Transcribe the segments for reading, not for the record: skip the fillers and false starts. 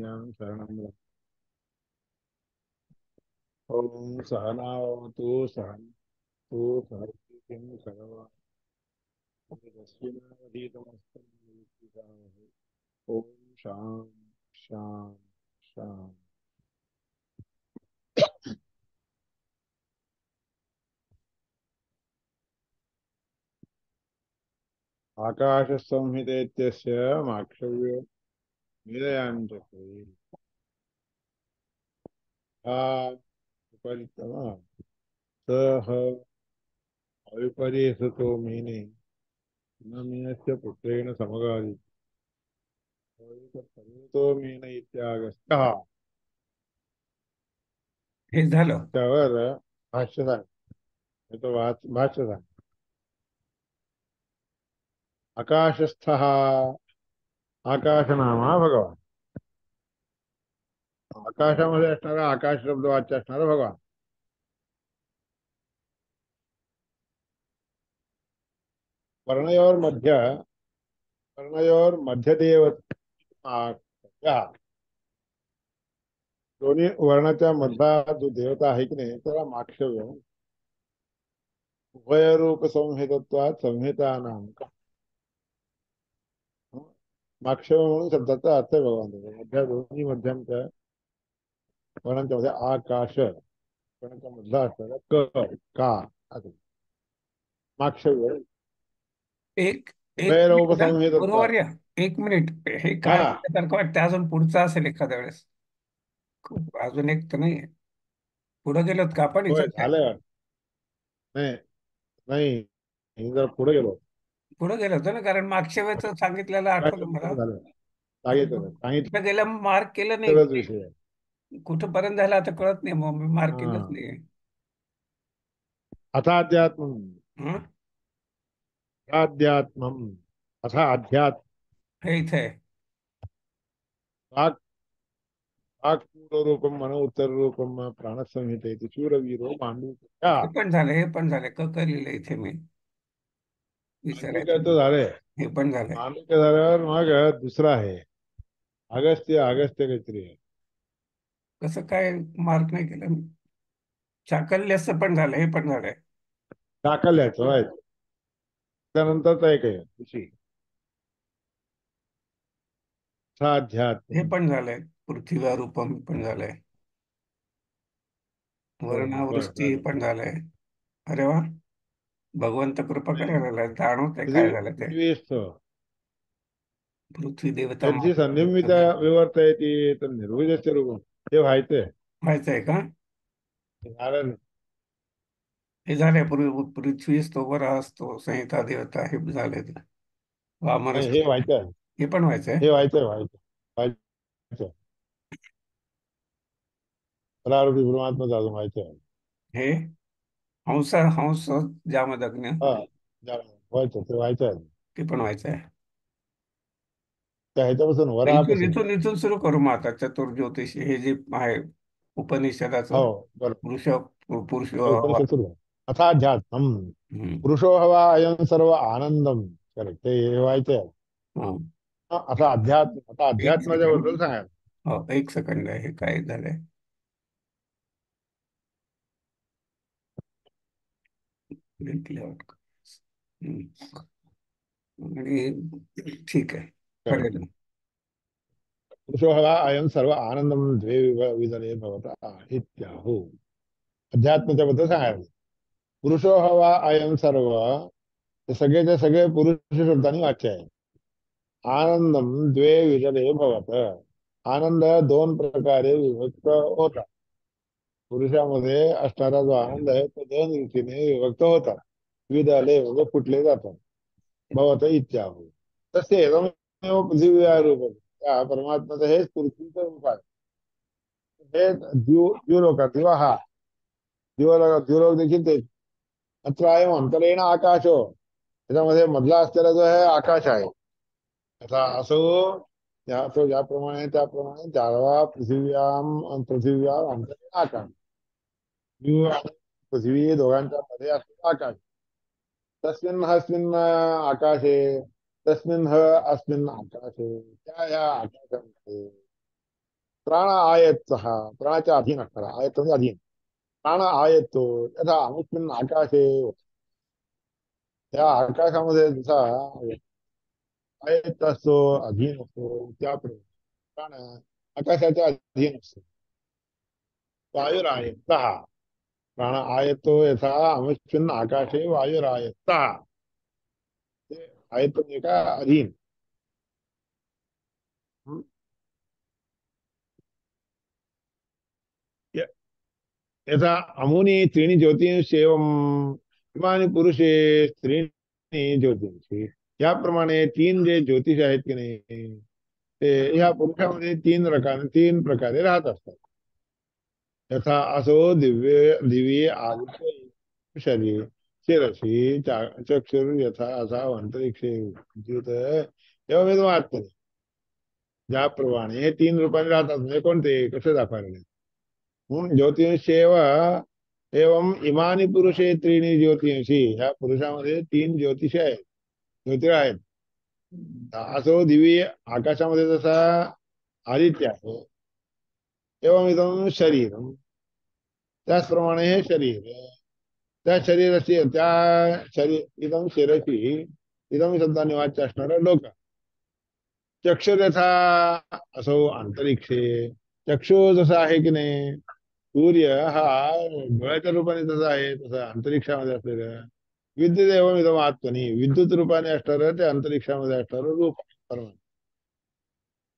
शरणं ॐ सहनावतु सहनतु सहर्षिं सर्वस्विनावधीतमस्तु ॐ शां शां शां आकाशसंहितेत्यस्य माक्षव्यो निरयाञ्जते हा विपरीतमः सः अविपरीततो मीने न मीनस्य पुत्रेण समगायि तो मीन इत्यागस्त्यः हे झालं. त्यावर भाष्य सांग हे तो भाष्य सांग आकाशस्थः आकाशनामा भगवान आकाशामध्ये असणारा आकाश शब्द वाच्य असणारा भगवान वर्णयोर मध्य वर्णयोर मध्यदेव या दोन्ही वर्णाच्या मधला जो देवता आहे की नाही त्याला माक्षव्य उभयरूप संहितत्वात संहिता नाम माक्षव्य म्हणून शब्दाचा अर्थ आहे भगवान मध्य दोन्ही मध्यांच्या वर्णांच्या मध्ये आकाश वर्णाच्या मधला असणारा का असं माक्षव्य एक एक उभयरूप मिनिट हा. संहितत्वात बरोबर या. एक मिनिट. हे काय हा म्हणण्यासारखं वाटतं, अजून पुढचं असेल एखाद्या वेळेस. खूप अजून एक तर नाही. पुढे गेलोत का आपण होय इथं? झालं नाही नाही मी जर पुढे गेलो पुढे गेलो होतो ना, कारण मागच्या वेळेच सांगितलेलं आठवलं मला. झालं आता सांगितलं कुठं सांगितलंच गेलं मार्क केलं नाही मी. विषय आहे कुठंपर्यंत झालं आता कळत नाही, मग मी मार्क केलंच हा नाही. अथाध्यात्म हं? अध्यात्म अथा अध्यात्म हे इथे आहे. वाक् वाक्पूर्वरूपम मन उत्तर रूपम प्राणसंहिते शूरवीरो मांडू हे पण झालं, हे पण झालं. क लिहिलं इथे मी. मांडविक विचारायचं. तो झाले हे पण झालंय. मांडविक झाल्यावर मग दुसरा आहे अगस्त्य अगस्त्य काहीतरी आहे कसं काय मार्क नाही केलं मी? चाकल्यचं पण झालं, हे पण झालंय. टाकल्याचं आहे त्यानंतरचा एक आहे ऋषी हे अध्यात्म पण झालंय. पृथ्वी रूपम पण झालंय. होय होय वर्णावृष्टी हे झालं पण झालंय. अरे वा. भगवंत कृपा नाही, करायला लागलाय. जाणवतंय काय पृथ्वी झालं ते. पृथ्वी पृथ्वी देवता त्याची संनिमित माता. विवर्त आहे ती तर निर्भुजस्य रूप हे व्हायचंय व्हायचंय का? झालं हे झालंय. पृथ्वी स्तोवर असतो संहिता देवता हे झालंय ते. नाही हे वामनस्य. व्हायचं आहे हे पण व्हायचंय. हे व्हायचं व्हायचं परारूपी परमात्मा अजून व्हायचं आहे हे हंस हंस जामदग्न. हा व्हायचं ते व्हायचं आहे ते पण व्हायचंय. त्या ह्याच्यापासून इथून वरापासून इथून इथून सुरू करू मग आता चतुर्ज्योतिषी हे जे आहे उपनिषदाचं. हो बरोबर पुरुष पुरुष हवा. उपनिषद सुरू आहे. अथाध्यात्म हम्म. पुरुषो हवा अयं सर्व आनंदम करेक्ट ते हे व्हायचं आहे हं. आता अध्यात्म आता एक अध्यात्माच्या सेकंड. बद्दल सांगा हो, एक सेकंड आहे. हे काय झालंय? Link layout. हम्म. आणि ठीक आहे. कळेल. पुरुषो हवा अयं सर्व आनंदम द्वे विदरे भवता इत्याहु अध्यात्माच्या बद्दल सांगायचं पुरुषो हवा अयं सर्व हे सगळेचे सगळे पुरुष शब्दांनी वाच्य आहे आनंदम द्वे विदरे भवत आनंद दोन प्रकारे विभक्त होता पुरुषामध्ये असणारा जो आनंद आहे तो दोन रीतीने विभक्त होता विदले म्हणजे फुटले जातात भवत इत्याहु तसे पृथ्वी रूप त्या परमात्माचं हेच पृथ्वीचं रूप आहे हे द्युलोक दिवा हा द्युलोक देखील तेच अत्र अयम अंतरेण आकाशो त्याच्यामध्ये मधला असलेला जो आहे आकाश आहे आता असो तो ज्याप्रमाणे त्याप्रमाणे जाळवा पृथिव्याम अंतरेण आकाश द्यू आणि पृथ्वी दोघांच्या मध्ये असलेला आकाश तस्मिन् हस्मिन् आकाशे तस्मिन् ह अस्मिन् आकाशे त्या या आकाशामध्ये प्राण आयत्तः प्राणाच्या अधीन असणारा आयत्त म्हणजे अधीन प्राण आयत्तो यथा अमुस्मिन् आकाशे त्या आकाशामध्ये जसा आयत्त असतो अधीन असतो त्याप्रमाणे प्राण आकाशाच्या अधीन असतो वायुरायत्तः प्राण आयत्तो यथा अमुस्मिन् आकाशे वायुरायत्तः ते आयत्त म्हणजे काय अधीन हं? य- यथा अमुनी त्रीणि ज्योतिषेवम इमानी पुरुषे त्रीणि ज्योतिषी याप्रमाणे तीन जे ज्योतिष आहेत की नाही ते या पुरुषामध्ये तीन प्रकारे राहत असतात यथा असो दिव्य आदित्य शरीर शिरसी चक्षुर यथा असा अंतरिक्षे विद्युत एवं ज्याप्रमाणे हे तीन रूपाने राहतात म्हणजे कोणते कसे दाखवायला ज्योतिषेव एवं इमानी पुरुषे त्रीणी ज्योतिषी ह्या पुरुषामध्ये तीन ज्योतिष आहेत ज्योतिष आहेत असो दिवी आकाशामध्ये जसा आदित्य आहे एवं इदम शरीरम त्याचप्रमाणे हे शरीर त्या शरीराची त्या शरीर इदम शिरसी इदम शब्दाने वाच्य असणारं डोकं चक्षुर्यथा असो अंतरिक्षे चक्षु जसा आहे की नाही सूर्य हा डोळ्याच्या रूपाने जसा आहे तसं अंतरिक्षामध्ये असलेलं विद्युत एवं इदम आत्मनी विद्युत रूपाने असणारं ते अंतरिक्षामध्ये असणारं रूप परमाणु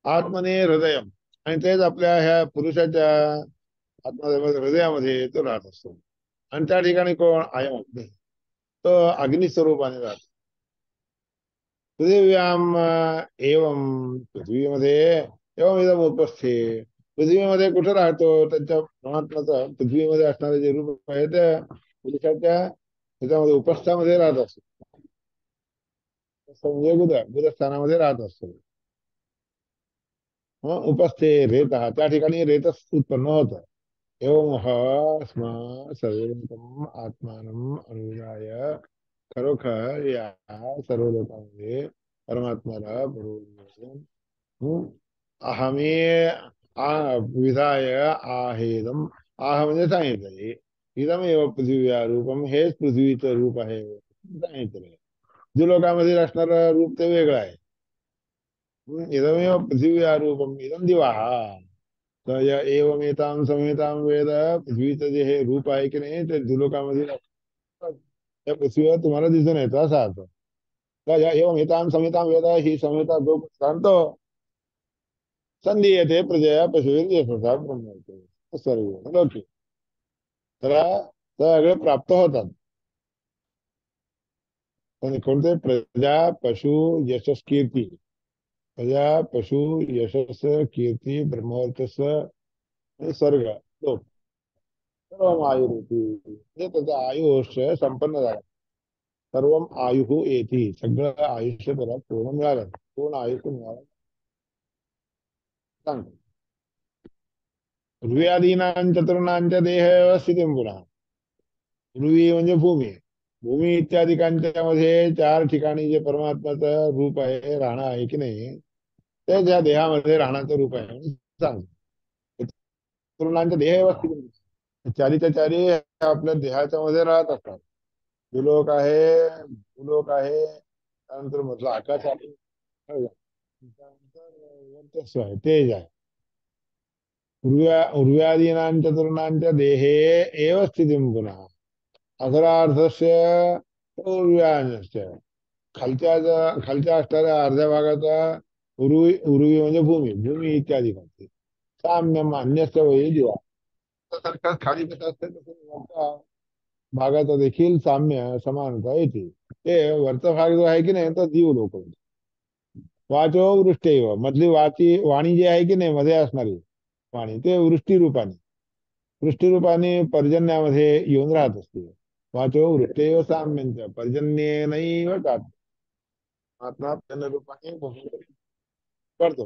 आत्मने हृदय आणि तेच आपल्या ह्या पुरुषाच्या आत्ममध्ये हृदयामध्ये तो राहत असतो आणि त्या ठिकाणी कोण अयम अग्नी तो अग्निस्वरूपाने राहतो पृथिव्याम एवं पृथ्वीमध्ये एवं इदम उपस्थे पृथ्वीमध्ये कुठं राहतो त्यांच्या परमात्माचा पृथ्वीमध्ये असणारे जे रूप आहे त्या पुरुषाच्या ह्याच्यामध्ये उपस्थामध्ये राहत असतो म्हणजे गुदस्थानामध्ये राहत असतो उपस्थे रेत त्या ठिकाणी रेतस उत्पन्न होत एवं स्म सर्वतम आत्मानम अनुराय खरोखर या सर्व लोकांमध्ये परमात्म्याला बरोबर अहमे विधाय आहेदम आह म्हणजे सांगितलंय इदमेव पृथ्वी रूपम हेच पृथ्वीचं रूप आहे सांगितलंय जो लोकांमध्ये असणारं रूप ते वेगळं आहे इदमेव पृथ्वी रूपम इदम दिवा तर या एवमेतां संहितां वेद पृथ्वीचं जे हे रूप आहे की नाही ते दुलोकामध्ये त्या पृथ्वीवर तुम्हाला दिसून येतं असा अर्थ तर या एवमेतां संहितां वेद ही संहिता जो सांगतो संधी येते प्रजया पशुवीर यशसा ब्रह्म सर्व ओके त्याला सगळे प्राप्त होतात पण कोणते प्रजा पशु यशस कीर्ती प्रजा पशु यशस कीर्ती ब्रह्मवर्चस्व आणि स्वर्ग लोक सर्व आयुरूपी म्हणजे त्याचा आयुष्य संपन्न झाला सर्व आयु येते सगळं आयुष्य त्याला पूर्ण मिळालं पूर्ण आयुष्य मिळालं सांगतो पृथ्वीआदीनां चतुर्णांच्या देह स्थितीम पुन्हा पृथ्वी म्हणजे भूमी भूमी इत्यादिकांच्या मध्ये चार ठिकाणी जे परमात्माचं रूप आहे राहणं आहे की नाही ते ज्या देहामध्ये राहण्याचं रूप आहे म्हणून सांगतो चतुर्णांच्या देह स्थितीम चारीच्या चारी आपल्या देहाच्या मध्ये राहत असतात भूलोक आहे भूलोक आहे त्यानंतर म्हटलं आकाश आहे त्यानंतर वर्चस्व आहे तेज आहे उर्व्यादीनां चतुर्णांच्या देहे एव स्थितीम पुन्हा अग्रार्धस्य उर्व्यास्य खालच्या असणाऱ्या अर्ध्या भागाचा उर्वी म्हणजे भूमी भूमी इत्यादी करते साम्यम अन्यस्य वै दिवा सारखा खाली कसं असतं तसं वरच्या भागाचा देखील साम्य समानता येते ते वरचा भाग जो आहे की नाही तो जीव लोक वाचो वृष्टीव मधली वाणी जी आहे की नाही मध्ये असणारी वाणी ते वृष्टीरूपाने पर्जन्यामध्ये येऊन राहत असते वाचो वृष्टेव साम्यंच पर्जन्येनैव जात आत्मा रूपाने करतो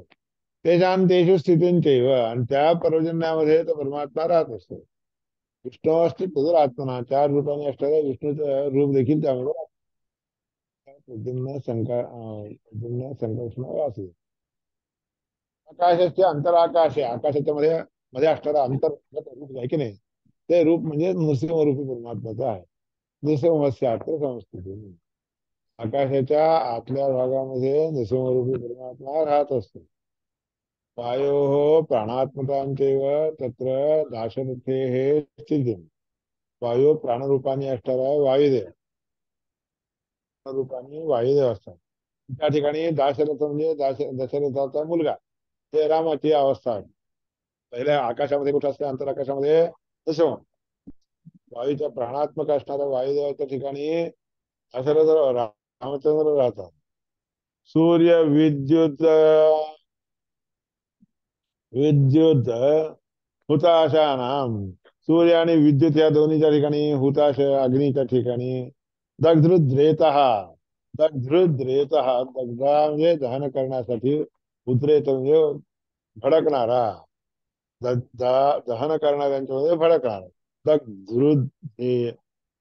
तेषां तेषु स्थितींचैव आणि त्या पर्जन्यामध्ये तो परमात्मा राहत असतो विष्णू असते तसं आत्मना चार रूपाने असणाऱ्या विष्णूचं रूप देखील त्यामध्ये प्रद्युम्न संकर्षण वासुदेव आकाशाचे अंतराकाश आहे, आकाशाच्या मध्ये मध्ये असणारा अंतर रूप आहे की नाही, ते रूप म्हणजे नृसिंहरूपी परमात्माचं आहे. नृसिंहस्यात्र संस्कृती. आकाशाच्या आतल्या भागामध्ये नृसिंहरूपी परमात्मा राहत असतो. वायोः प्राणात्मकांचैव तत्र दाशरथेः स्थितिम्. वायू प्राणरूपाने असणारा वायुदेव, रूपाने वायुदेव असतात. त्या ठिकाणी दाशरथ म्हणजे दशरथाचा मुलगा, ते रामाची अवस्था आहे. पहिल्या आकाशामध्ये कुठं असते, अंतराकाशामध्ये तसं वायूच्या प्राणात्मक असणाऱ्या वायुदेवाच्या ठिकाणी दशरथ रामचंद्र राहतात. सूर्य विद्युत विद्युत हुताशानाम. सूर्य आणि विद्युत या दोन्हीच्या ठिकाणी, हुताश अग्नीच्या ठिकाणी, दग्धृद्रेत, दग्धृद्रेत, दग्धा म्हणजे दहन करण्यासाठी, उद्रेत म्हणजे भडकणारा, दहन करणाऱ्यांच्यामध्ये भडकणारा, दग्धृद हे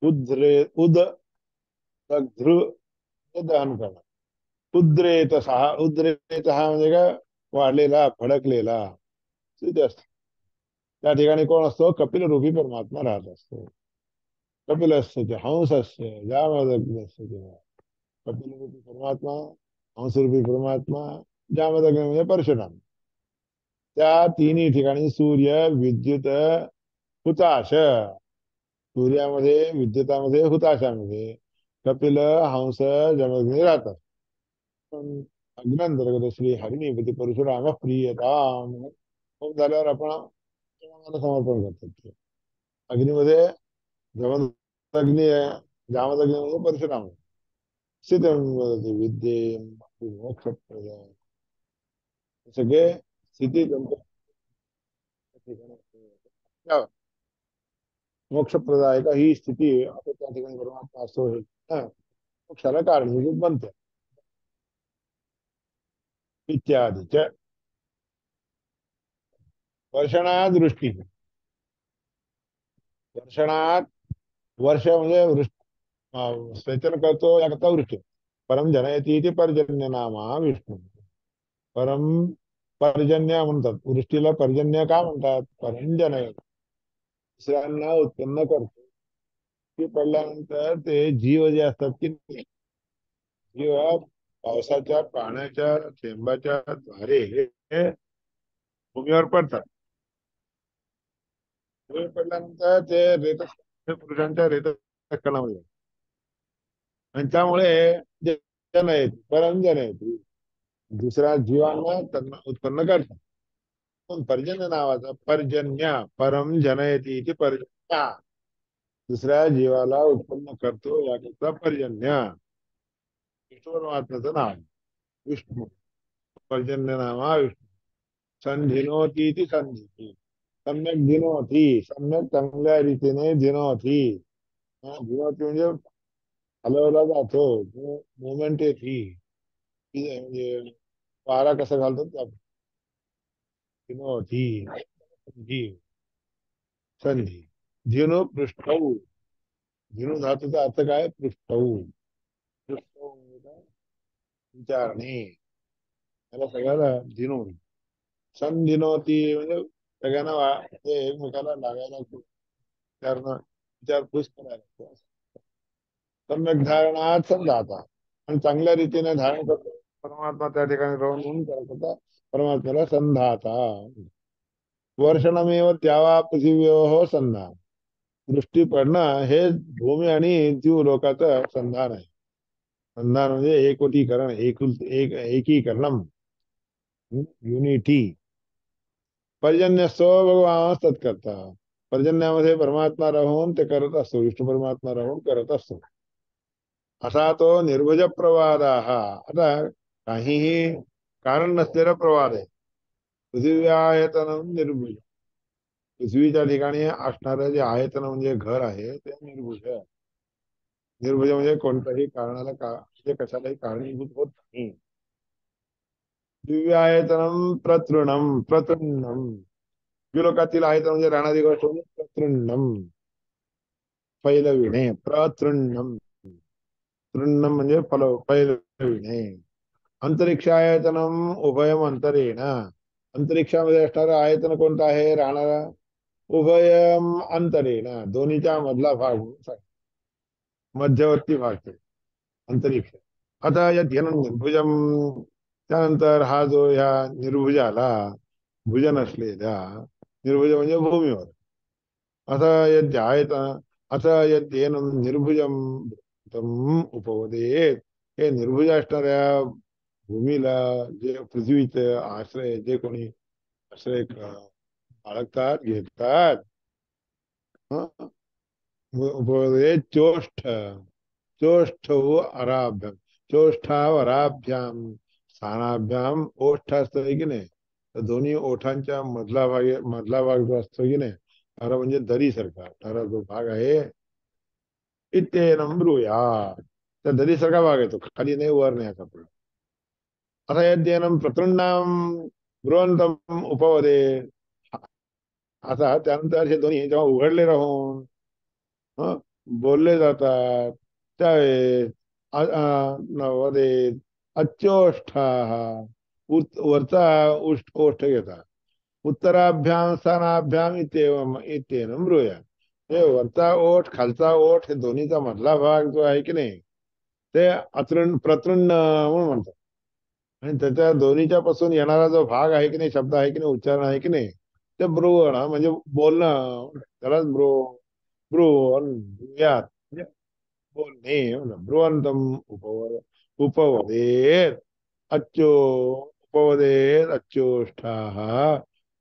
उद्रे दग्धृ हे दहन करणार, उद्रेत म्हणजे काय, वाढलेला भडकलेला. ठीक आहे. त्या ठिकाणी कोण असतो, कपिल रूपी परमात्मा राहत असतो. कपिलस्य हंसस्य जामदग्नस्य च. कपिल रूपी परमात्मा, हंस रूपी परमात्मा, जामदग्न म्हणजे परशुराम. त्या तिन्ही ठिकाणी सूर्य विद्युत हुताश, सूर्यामध्ये विद्युतामध्ये हुताशामध्ये कपिल हंस जमदग्नी राहतात. पण अग्नांतर्गत श्री हरिणीपती परशुराम प्रियताम झाल्यावर आपण समर्पण करतात. अग्नीमध्ये जमदग्नी आहे, जामदग्नी म्हणजे परशुराम. स्थितम वदति विद्ये मोक्ष सगळे स्थिती त्यांच्या ठिकाणी मोक्षप्रदायक ही स्थिती असं त्या ठिकाणी परमात्मा असतो हे, मोक्षाला कारणीभूत बनते इत्यादी. वर्षणात दृष्टी, वर्षणात वर्ष म्हणजे सेचन करतो याकरता वृष्टी. परम जनयती इति पर्जन्य नामा विष्णू. परम पर्जन्य म्हणतात, वृष्टीला पर्जन्य का म्हणतात, परम जनय दुसऱ्यांना उत्पन्न करतो. ती पडल्यानंतर ते जीव जे असतात की नाही, जीव पावसाच्या पाण्याच्या थेंबाच्या द्वारे हे भूमीवर पडतात. भूमी पडल्यानंतर ते रेत पुरुषांच्या रेत कणामध्ये, आणि त्यामुळे जनयती परम जनयती दुसऱ्या जीवांना त्यांना उत्पन्न करतात. पण पर्जन्य नावाचा पर्जन्य, परम जनयती इति पर्जन्य, दुसऱ्या जीवाला उत्पन्न करतो याकरता पर्जन्य. विष्णू परमात्म्याचं नाव विष्णू, पर्जन्य नामा विष्णू. संधिनोती ती संधी, सम्यक धिनोती, सम्यक चांगल्या रीतीने धिनोती. धिनोती म्हणजे हलवला जातो, मुवमेंट येते, म्हणजे वारा कसा घालतो त्या धिनोती. संधी, संधी. धिनो पृष्ठौ, धिनु धातूचा अर्थ काय, पृष्ठौ. पृष्ठौ म्हणजे काय, विचारणे, त्याला सगळ्याला धिनो. संधिनोती म्हणजे सगळ्यांना ते एकमेकाला लागायला विचारपूस करायला. सम्यक धारणात संधाता, आणि चांगल्या रीतीने धारण करतो परमात्मा त्या ठिकाणी राहून करता परमात्म्याला संधाता. वर्षणमेव त्यावा पृथिव्योः संधान. दृष्टी पडणं हे भूमी आणि जीव लोकांचं संधान आहे. संधान म्हणजे एकोटीकरण, एकीकरणम, युनिटी. पर्जन्य सो भगवान तत्कर्ता, पर्जन्यामध्ये परमात्मा राहून ते करत असतो, विष्णू परमात्मा राहून करत असतो. असा तो निर्भुज प्रवाद हा. आता काहीही कारण नसलेला प्रवाद आहे. पृथ्वी निर्भुज, पृथ्वीच्या ठिकाणी असणारं जे आयतन म्हणजे घर आहे ते निर्भुज आहे. निर्भुज म्हणजे कोणत्याही कारणाला म्हणजे कशालाही कारणीभूत होत नाही. दिव्य आयतनम प्रतृणम, प्रतृणम विलोकातील आयतन म्हणजे राहणारी गोष्ट म्हणजे प्रतृणम, फैलविणे, प्रतृणम. तृणम म्हणजे फैलविणे. अंतरिक्षायतनम उभयम अंतरेण, अंतरिक्षामध्ये असणारा आयतन कोणता आहे राहणारा? उभयम अंतरेण, दोन्हीच्या मधला भाग म्हणून मध्यवर्ती भाग ते अंतरिक्ष. आता या निर्भुजम, त्यानंतर हा जो ह्या निर्भुजाला भुज नसलेल्या, निर्भुज म्हणजे भूमीवर, असा यद्यायत असा यद्येन निर्भुजम तम उपवदेत, हे निर्भुज असणाऱ्या भूमीला, जे पृथ्वीचे आश्रय, जे कोणी आश्रय बाळगतात, घेतात, हं, उपवदेत चोष्ठ, चोष्ठो अराभ्याम, चोष्ठावराभ्याम स्थानाभ्याम ओष्ठ असतं आहे की नाही, तर दोन्ही ओठांच्या मधला भाग जो असतो की नाही, अरा म्हणजे दरी सारखा असणारा जो भाग आहे, इत्येनं ब्रूया, त्या दरी सारखा भाग येतो, खाली नाही वर नाही असा पडला. आता यद्येनं प्रतुंडाम बृहंतम उपवदे, आता त्यानंतर हे दोन्ही जेव्हा उघडले राहून, हं, बोलले जातात, त्यावेळेस नवदेत अच्योष्ठा, वरचा ओष्ठ घेतात, उत्तराभ्याम स्थानाभ्याम इत्येवम इत्येनं ब्रूया, हे वरचा ओठ खालचा ओठ हे दोन्हीचा मधला भाग जो आहे की नाही, ते प्रतृंड म्हणून म्हणतात. आणि त्याच्या दोन्हीच्या पासून येणारा जो भाग आहे की नाही, शब्द आहे की नाही, उच्चारण आहे की नाही, ते ब्रुवण म्हणजे बोलणं, त्यालाच ब्रुवन यात म्हणजे बोलणे, ब्रुवंतम उपवदेत अच्चो, उपवदेत अच्चोष्ठाः,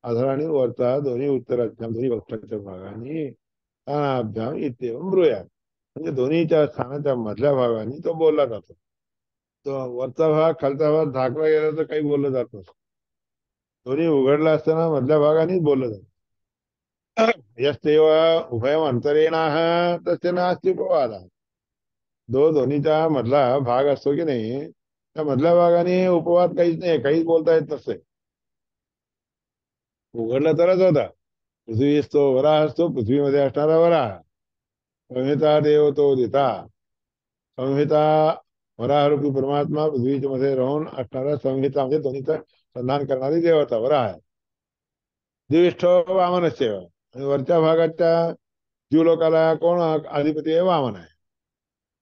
आधार आणि वरचा दोन्ही उत्तराच्या दोन्ही वक्ताच्या भागाने स्थानाभ्याम इत्येवम ब्रूयात, म्हणजे दोन्हीच्या स्थानाच्या मधल्या भागाने तो बोलला जातो. तो वरचा भाग खालचा भाग झाकला गेला तर काही बोललं जात नसतं, दोन्ही उघडला असताना मधल्या भागानेच बोललं जातं. यस्तेव उभयम अंतरेणाः तस्य नास्ति उपवादः, दोन्हीच्या मधला भाग असतो की नाही, त्या मधल्या भागाने उपवाद काहीच नाही, काहीच बोलता येत नसते. उघडला तरच होता. पृथ्वी असतो, वराह असतो, पृथ्वीमध्ये असणारा वराह, संहिता देव तो दिता, संहिता वराहरूपी परमात्मा पृथ्वीच्या मध्ये राहून असणारा संहिता म्हणजे दोन्हीचं संधान करणारी देवता वराह आहे. द्विष्ठ वामनश्चैव, आणि वरच्या भागाच्या जीवलोकाला कोण अधिपती आहे? वामन आहे.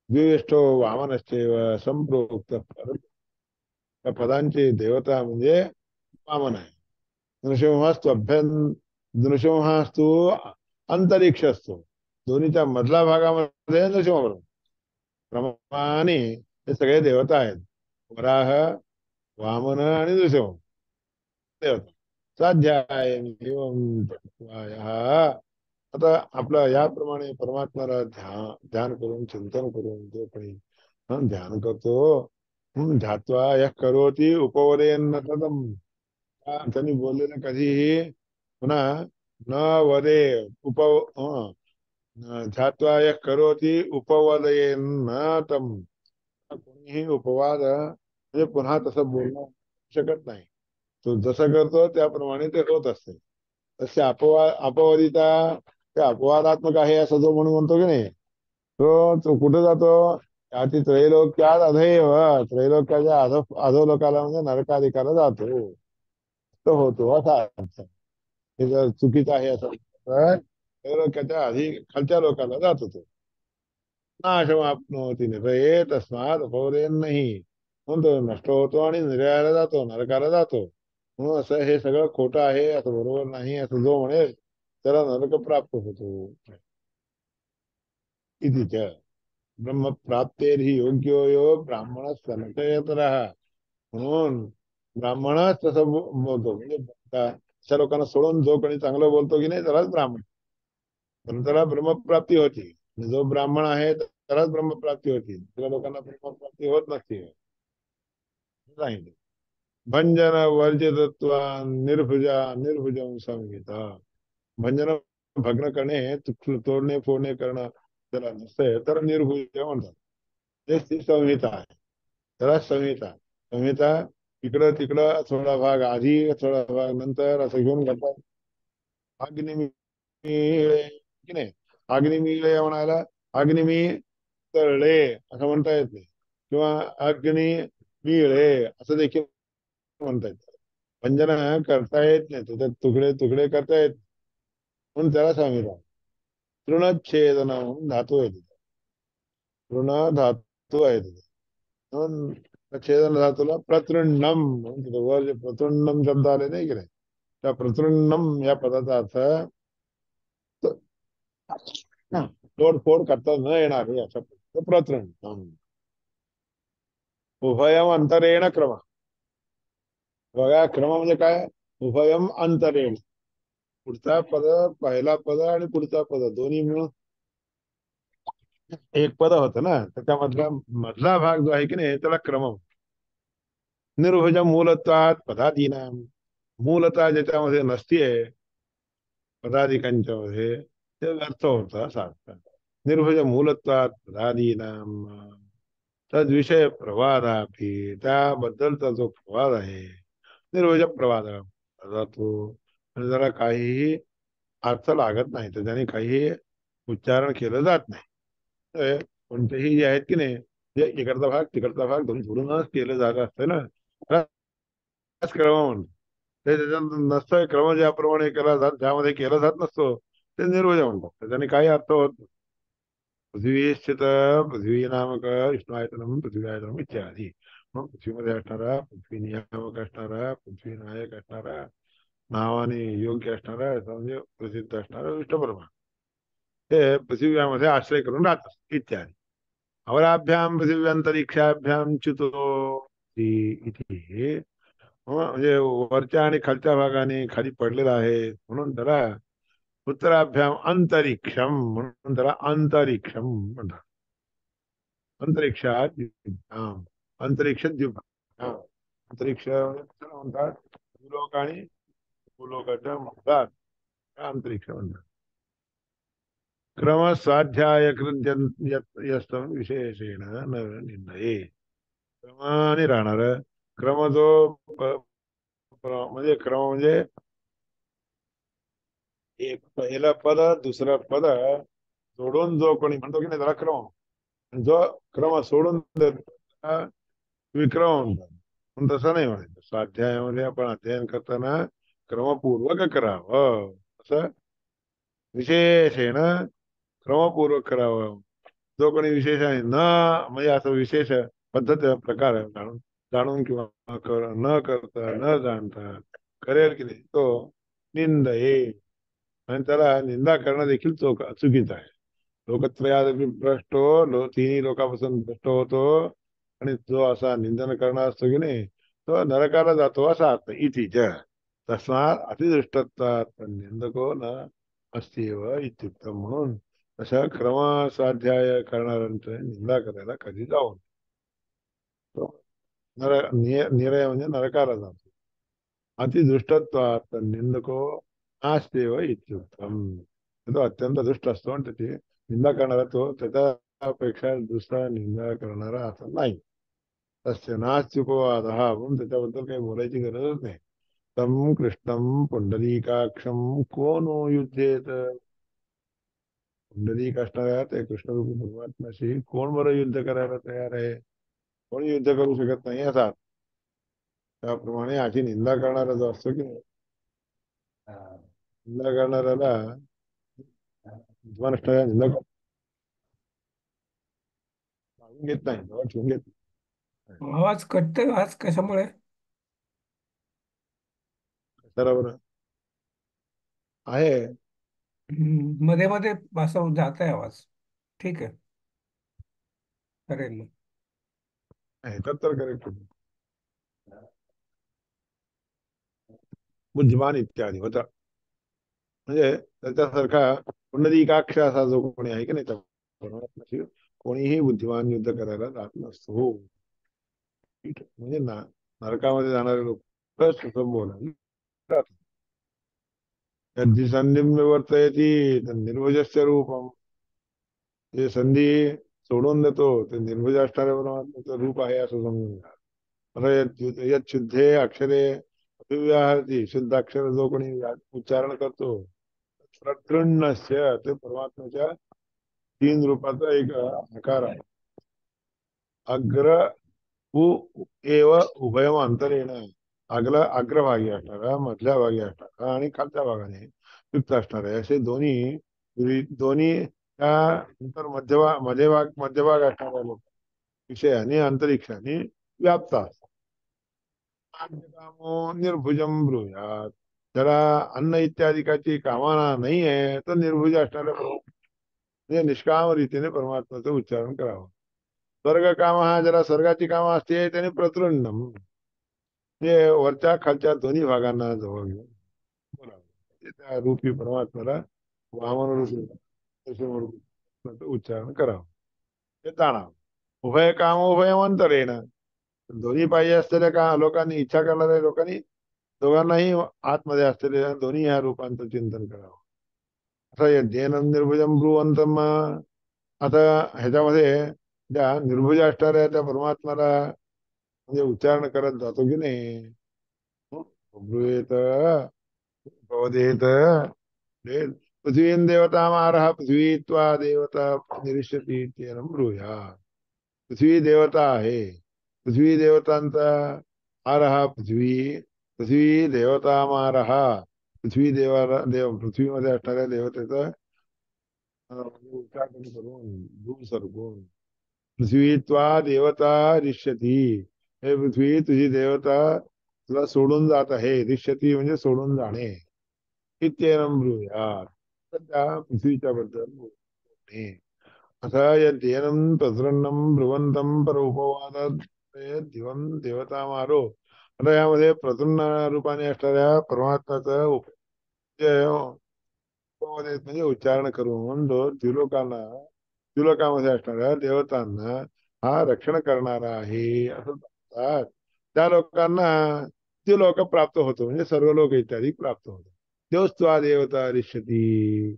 द्विष्ठो वामनश्चैव संप्रोक्त, त्या पदांची देवता म्हणजे वामन आहे. नृसिंहस्तु नृसिंहस्तु अंतरिक्ष असतो, दोन्हीच्या मधल्या भागामध्ये नृसिंह प्रमाणे हे सगळे देवता आहेत, वराह, वामन आणि नृसिंह देवता. स्वाध्याय आता आपला याप्रमाणे परमात्म्याला ध्यान करून चिंतन करून जो कोणी ध्यान करतो, ध्यात्वा यः करोति उपवदेन्न तदम, त्यांनी बोललेलं कधीही पुन्हा न वदे उप ध्यात्वा यः करोति उपवदेन्न तम, कोणीही उपवाद म्हणजे पुन्हा तसं बोलणं शकत नाही. तो जसं करतो त्याप्रमाणे ते होत असते. तसे अपवादिता ते अपवादात्मक आहे असं जो म्हणून म्हणतो की नाही, तो कुठे जातो? अति त्रैलोक्यात अधैव, त्रैलोक्याच्या अधोलोकाला म्हणजे नरकाधिकाला जातो, तो होतो असा अर्थ. हे जर चुकीचं आहे असं तर त्रैलोक्याच्या आधी खालच्या लोकाला जातो तो. नाशमाप्नोति निभये तस्मात अपवदेन नाही, म्हणून तो नष्ट होतो आणि निर्याला जातो, नरकाला जातो. म्हणून असं हे सगळं खोटं आहे, असं बरोबर नाही असं जो म्हणेल त्याला नरक प्राप्त होतो. इति च ब्रह्मप्राप्तेर्हि योग्यो यो ब्राह्मण सनकयतरः, म्हणून ब्राह्मणच तसं बोलतो, म्हणजे अशा लोकांना सोडून जो कोणी चांगलं बोलतो की नाही त्यालाच ब्राह्मण, पण त्याला ब्रह्मप्राप्ती होती. जो ब्राह्मण आहे त्यालाच ब्रह्मप्राप्ती होती, दुसऱ्या लोकांना ब्रह्मप्राप्ती होत नसते सांगितलं. भंजन वर्जितत्वा निर्भुजा निर्भुजम संहिता, भंजन भग्न करणे, तोडणे फोडणे करणं त्याला नसते तर निर्भुज म्हणतात. तेच ती संहिता आहे, त्याला संहिता. संहिता इकडं तिकडं थोडा भाग आधी थोडा भाग नंतर असं घेऊन जातात. अग्निमिळे की नाही, अग्निमिळे म्हणायला अग्निमी तळले असं म्हणता येत नाही, किंवा अग्नी मिळे असं देखील म्हणता येत. भंजन करता येत नाही, त्याच्यात तुकडे तुकडे करता येत, म्हणून त्याला सांगितलं. तृणच्छेदन म्हणून धातू आहे तिथे, तृण धातू आहे तिथे, म्हणून त्या छेदन धातूला प्रतृंडम म्हणून तिथे वर जे प्रतृंडम शब्द आले नाही की नाही, त्या प्रतृंडम या पदाचा अर्थ तोडफोड करता न येणार हे अशा प्रतृंडम. उभयम अंतरेण क्रम. बघा क्रम म्हणजे काय, उभयम अंतरेण, पुढचा पद, पहिला पद आणि पुढचा पद दोन्ही मिळून एक पद होतं ना, त्याच्यामधला मधला भाग जो आहे की नाही त्याला क्रम. निर्भुज मूलत्वात पदादीना, मूलता ज्याच्यामध्ये नसतीये पदाधिकांच्या मध्ये, ते व्यर्थ होत असा अर्थ. निर्भुज मूलत्वात पदादीना तद्विषय प्रवादापि, त्याबद्दलचा जो प्रवाद आहे, निर्भुज प्रवाद जातो, आणि जरा काहीही अर्थ लागत नाही, त्याच्याने काही उच्चारण केलं जात नाही. कोणतेही जे आहेत की नाही, जे इकडचा भाग तिकडचा भाग दोन जोडूनच केलं जात असतं ना, त्याच क्रम म्हणतो. ते त्याच्यात नसतं क्रम, ज्याप्रमाणे केला जात, ज्यामध्ये केला जात नसतो ते निर्वज म्हणतात, त्याच्याने काही अर्थ होत नाही. पृथ्वी स्थित पृथ्वी नामक विष्णुआयतनम पृथ्वी आयतनम इत्यादी, मग पृथ्वीमध्ये असणारा, पृथ्वी नियामक असणारा, पृथ्वी नायक असणारा, नावाने योग्य असणारा, असं म्हणजे प्रसिद्ध असणारा विष्णू परमात्मा, ते पृथ्वीमध्ये आश्रय करून राहतात इत्यादी. अवराभ्याम पृथिव्यंतरिक्षाभ्याम च्युतो इथे, म्हणजे वरच्या आणि खालच्या भागाने खाली पडलेला आहे, म्हणून त्याला उत्तराभ्याम अंतरिक्षम म्हणून त्याला अंतरिक्षम म्हणतात. अंतरिक्षात अंतरिक्ष द्वीप, अंतरिक्ष म्हणजे त्याला म्हणतात भूलोक आणि भूलोकाच्या मधात अंतरिक्ष म्हणतात. क्रम स्वाध्याय यस्तम विशेषेण न निंदये, क्रमाने राहणार क्रम जो म्हणजे क्रम म्हणजे एक पहिलं पद दुसरं पद सोडून जो कोणी म्हणतो की नाही त्याला क्रम, जो क्रम सोडून विक्रम म्हणतात, पण तसं नाही म्हणायचं. स्वाध्यायामध्ये आपण अध्ययन करताना क्रमपूर्वक करावं, असं विशेषेण क्रमपूर्वक करावं. जो कोणी विशेष आहे न, म्हणजे असं विशेष पद्धत प्रकार जाणून जाणून किंवा न करता न जाणता करेल की नाही तो निंद ये, आणि त्याला निंदा करणं देखील चुकीचं आहे. लोकत्रयादपि भ्रष्टो, तिन्ही लोकांपासून भ्रष्ट होतो, आणि जो असा निंदन करणार असतो की नाही तो नरकाला जातो असा अर्थ इति च तस्मात अतिदृष्टत्वात् निंदको न अस्तीव इत्युक्तम. म्हणून अशा क्रमस्वाध्याय करणाऱ्यांचं निंदा करायला कधी जाऊ नये. तो निरय म्हणजे नरकाला जातो. अतिदृष्टत्वात् निंदको नास्त्येव इत्युक्तम, तो अत्यंत दुष्ट असतो आणि त्याची निंदा करणारा तो त्याच्यापेक्षा दुसरा निंदा करणारा असं नाही. तस्य नास्त्युको वादः, म्हणून त्याच्याबद्दल काही बोलायची गरजच नाही. तम कृष्णम पुंडरीकाक्षम को नो युद्धेत, पुंडरीक असणाऱ्या ते कृष्णरूपी परमात्म्याशी कोण बरं युद्ध करायला तयार आहे, कोणी युद्ध करू शकत नाही असा. त्याप्रमाणे अशी निंदा करणारा जो असतो की नाही, निंदा करणाऱ्याला विद्वान असणाऱ्या निंदा काढून घेत नाही, जवळ ठेवून घेत नाही. आवाज कटतोय आज कशामुळे? बरोबर आहे. मध्ये मध्ये असं जात आहे आवाज. ठीक आहे, करेल मग. ह्याच्यात तर करेक्ट बुद्धिमान इत्यादी होता, म्हणजे त्याच्यासारखा पुंडरीकाक्ष असा जो कोणी आहे की नाही, त्या परमात्म्याशी कोणीही बुद्धिमान युद्ध करायला जात नसतो. म्हणजे नरकामध्ये जाणारे लोक सुखम बोलायला, यदि संधी वर्तयती निर्भुजस्य रूपम, जे संधी सोडून देतो ते निर्भुज असणाऱ्या परमात्म्याचं रूप आहे असं समजून घ्या. यत शुद्धे अक्षरे अभिव्याहती, शुद्ध अक्षर जो कोणी उच्चारण करतो, प्रकृण्यस्य ते परमात्म्याच्या तीन रूपाचा एक आकार आहे. अग्र उ एव उभयम अंतरेण, अग्रभागी असणारा, मधल्या भागी असणारा आणि खालच्या भागाने युक्त असणारे असे दोन्ही त्या नंतर मध्यभाग असणाऱ्या लोक विषयाने अंतरिक्षाने व्याप्त असतात. कामो निर्भुजम ब्रूयात. ज्याला अन्न इत्यादिकाची कामना नाही आहे तर निर्भुज असणाऱ्या म्हणजे निष्काम रीतीने परमात्म्याचं उच्चारण करावं. स्वर्ग काम हा ज्याला स्वर्गाची कामं असते त्याने प्रतृंडम म्हणजे वरच्या खालच्या दोन्ही भागांना जवळ घेऊन बोलावं. ते त्या रूपी परमात्म्याला वामन रूपी नरसिंह उच्चारण करावं. ते जाणावं. उभय काम उभयमंतरेण. दोन्ही पाहिजे असलेल्या का लोकांनी इच्छा करणाऱ्या लोकांनी दोघांनाही आतमध्ये असलेल्या दोन्ही ह्या रूपांचं चिंतन करावं. असं यज्ञेनं निर्भुजम ब्रुवंतम. आता ह्याच्यामध्ये ज्या निर्भुज असणाऱ्या त्या परमात्म्याला म्हणजे उच्चारण करत जातो की नाही. ब्रूयेत भवदेत पृथ्वीन देवतामारः पृथ्वी त्वा देवता निरिष्यति इत्येनं ब्रूयात्. पृथ्वी देवता आहे. पृथ्वी देवतांचा आरहा पृथ्वी. पृथ्वी देवतामारहा. पृथ्वीमध्ये असणाऱ्या देवतेचा उच्चाटन करून दूर सरकून पृथ्वी त्वा देवता रिष्यती. हे पृथ्वी तुझी देवता तुला सोडून जात आहे. रिष्यती म्हणजे सोडून जाणे. इत्येनं ब्रूयात्. तर त्या पृथ्वीच्या बद्दल बोलणे. अथा यद्येनं तद्रन्नं ब्रुवन्तं पर उपवादात दिवं देवतामारो. आता यामध्ये प्रसन्न रूपाने असणाऱ्या परमात्म्याचं म्हणजे उच्चारण करून जो द्युलोकामध्ये असणाऱ्या देवतांना हा रक्षण करणारा आहे असं सांगतात. त्या लोकांना ते लोक प्राप्त होतो म्हणजे सर्व लोक इत्यादी प्राप्त होतो. देवस्त्वा देवता रिष्यती.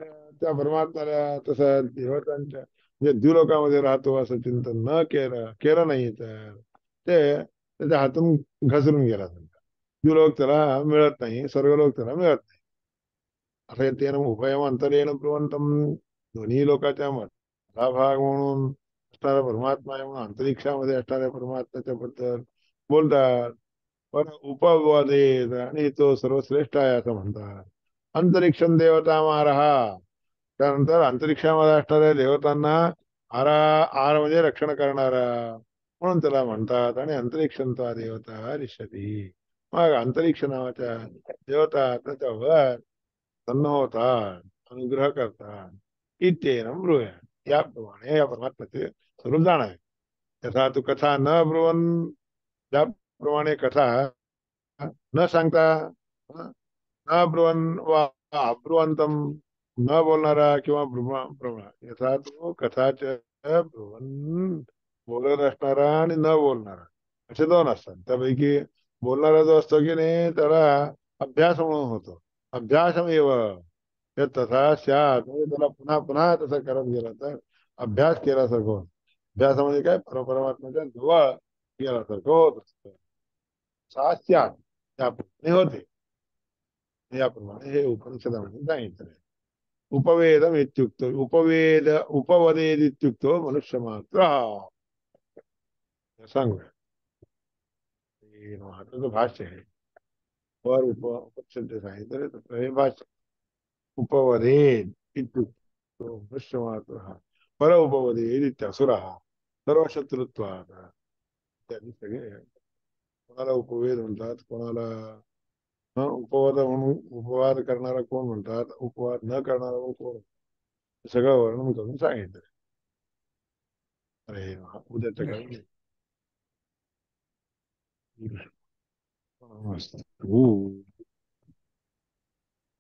त्या परमात्म्याला तसं देवतांच्या म्हणजे द्युलोकामध्ये राहतो असं चिंतन न केलं केलं नाही तर ते त्याच्या हातून घसरून गेला समजा. द्युलोक त्याला मिळत नाही, सर्व लोक त्याला मिळत नाही. असं त्यानं उभयम अंतरेण ब्रुवंतम. दोन्ही लोकांच्या मधला भाग म्हणून असणारा परमात्मा आहे म्हणून अंतरिक्षामध्ये असणाऱ्या परमात्म्याच्या बद्दल बोलतात. पण उपवादेत आणि तो सर्वश्रेष्ठ आहे असं म्हणतात. अंतरिक्षम देवता मारहा. त्यानंतर अंतरिक्षामध्ये असणाऱ्या देवतांना आरा आर म्हणजे रक्षण करणारा म्हणून त्याला म्हणतात. आणि अंतरिक्षंता देवता रिष्यती. मग अंतरिक्ष नावाच्या देवता त्याच्यावर सन्न होतात, अनुग्रह करतात. इत्येनं ब्रूयात्. याप्रमाणे या परमात्म्याचे स्वरूप जाण आहे. यथा तू कथा न ब्रुवन. ज्याप्रमाणे कथा न सांगता न ब्रुवन वा अब्रुवंतम न बोलणारा किंवा यथा तो कथाच ब्रुवन बोलत असणारा आणि न बोलणारा असे दोन असतात. त्यापैकी बोलणारा जो असतो की नाही त्याला अभ्यास म्हणून होतो. अभ्यासमेव हे तथा स्यात्. म्हणजे त्याला पुन्हा पुन्हा तसं करत गेला तर अभ्यास केल्यासारखं होतं. अभ्यासामध्ये काय परमात्म्याच्या जवळ गेल्यासारखं होत असतं. सा स्यात्. त्याप्रमाणे होते. याप्रमाणे हे उपनिषदामध्ये सांगितलं. उपवेदम इत्युक्तो उपवदेद इत्युक्तो मनुष्य मात्र. सांगूया. हे महाराजांचं भाष्य आहे. वर उपनिषद सांगितलं तत्र हे भाष्य. उपवदेद इत्युक्तो मनुष्य मात्र पर उपवदेद इत्यासुरः सर्वशत्रुत्वात्. इत्यादी सगळे कोणाला उपवेद म्हणतात, कोणाला उपवाद म्हणून उपवाद करणारा कोण म्हणतात, उपवाद न करणारा कोण, सगळं वर्णन करून सांगितलं. अरे उद्याच्या काही मस्त.